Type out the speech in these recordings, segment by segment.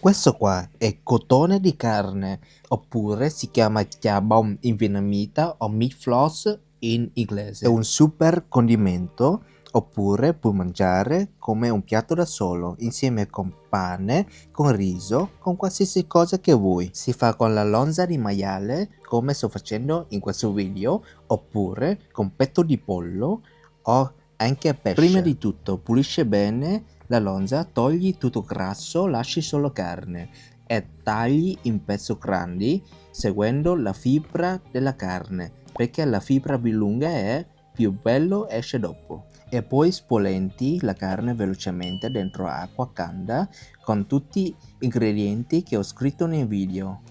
Questo qua è cotone di carne, oppure si chiama jabon in vietnamita o meat floss in inglese. È un super condimento, oppure puoi mangiare come un piatto da solo, insieme con pane, con riso, con qualsiasi cosa che vuoi. Si fa con la lonza di maiale, come sto facendo in questo video, oppure con petto di pollo o anche pesce. Prima di tutto pulisci bene la lonza, togli tutto grasso, lasci solo carne e tagli in pezzi grandi seguendo la fibra della carne, perché la fibra più lunga è più bello esce dopo. E poi spolenti la carne velocemente dentro acqua calda con tutti gli ingredienti che ho scritto nel video.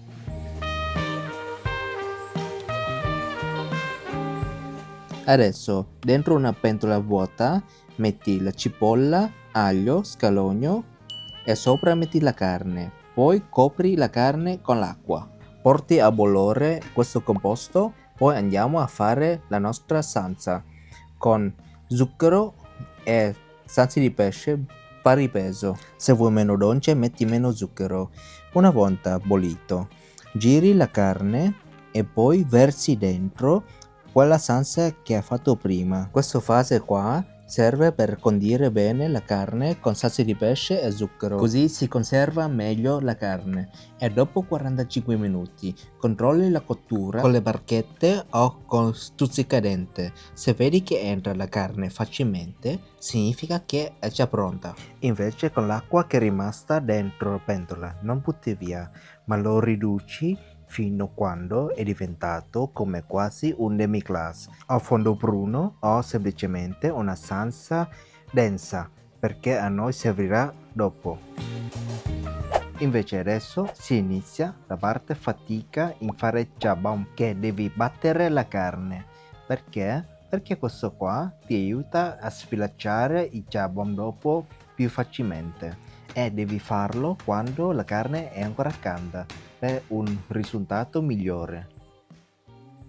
Adesso dentro una pentola vuota metti la cipolla, aglio, scalogno e sopra metti la carne. Poi copri la carne con l'acqua. Porti a bollore questo composto, poi andiamo a fare la nostra salsa con zucchero e salsa di pesce pari peso. Se vuoi meno dolce metti meno zucchero. Una volta bollito, giri la carne e poi versi dentro quella salsa che hai fatto prima. Questa fase qua serve per condire bene la carne con salsa di pesce e zucchero, così si conserva meglio la carne. E dopo 45 minuti controlli la cottura con le barchette o con stuzzicadente. Se vedi che entra la carne facilmente, significa che è già pronta. Invece con l'acqua che è rimasta dentro la pentola non butti via, ma lo riduci fino a quando è diventato come quasi un demi-glace, o fondo bruno o semplicemente una salsa densa, perché a noi servirà dopo. Invece adesso si inizia la parte fatica in fare jabon, che devi battere la carne. Perché? Perché questo qua ti aiuta a sfilacciare i jabon dopo più facilmente, e devi farlo quando la carne è ancora calda per un risultato migliore.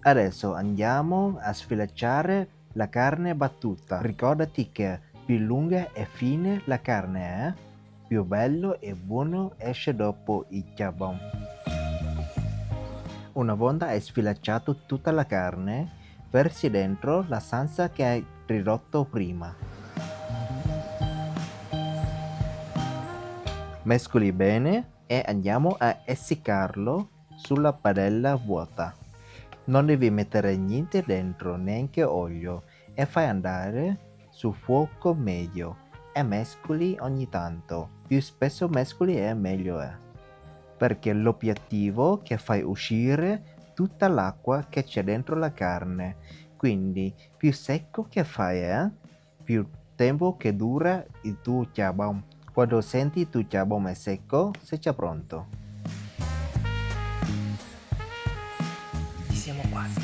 Adesso andiamo a sfilacciare la carne battuta. Ricordati che più lunga e fine la carne è, più bello e buono esce dopo il jabon. Una volta hai sfilacciato tutta la carne, versi dentro la salsa che hai ridotto prima. Mescoli bene e andiamo a essiccarlo sulla padella vuota. Non devi mettere niente dentro, neanche olio, e fai andare su fuoco medio e mescoli ogni tanto. Più spesso mescoli e meglio è, perché l'obiettivo è che fai uscire tutta l'acqua che c'è dentro la carne. Quindi più secco che fai è, più tempo che dura il tuo jabon. Quando senti il tuo jabon è secco, sei già pronto. Ci siamo quasi.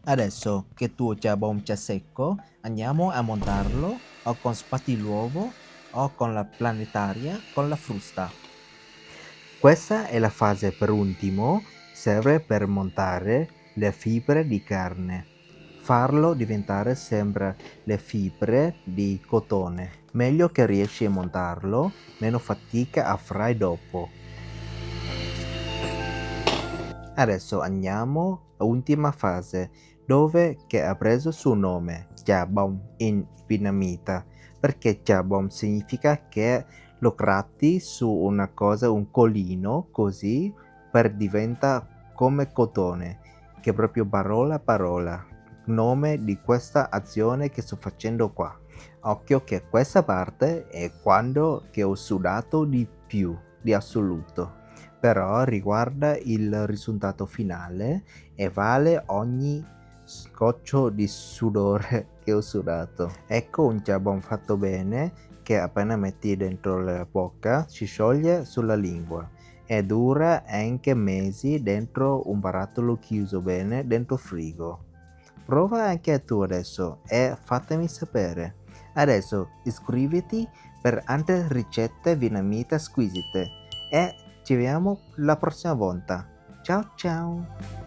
Adesso che il tuo jabon è secco, andiamo a montarlo o con spatiluovo o con la planetaria con la frusta. Questa è la fase per ultimo, serve per montare le fibre di carne. Farlo diventare sembra le fibre di cotone. Meglio che riesci a montarlo, meno fatica avrai dopo. Adesso andiamo all'ultima fase, dove che ha preso il suo nome, jabon in vietnamita, perché jabon significa che lo gratti su una cosa, un colino, così per diventa come cotone, che è proprio parola a parola, nome di questa azione che sto facendo qua. Occhio che questa parte è quando che ho sudato di più, di assoluto. Però riguarda il risultato finale e vale ogni scoccio di sudore che ho sudato. Ecco un jabon fatto bene che appena metti dentro la bocca si scioglie sulla lingua e dura anche mesi dentro un barattolo chiuso bene dentro frigo. Prova anche tu adesso e fatemi sapere. Adesso iscriviti per altre ricette vietnamite squisite e ci vediamo la prossima volta. Ciao ciao!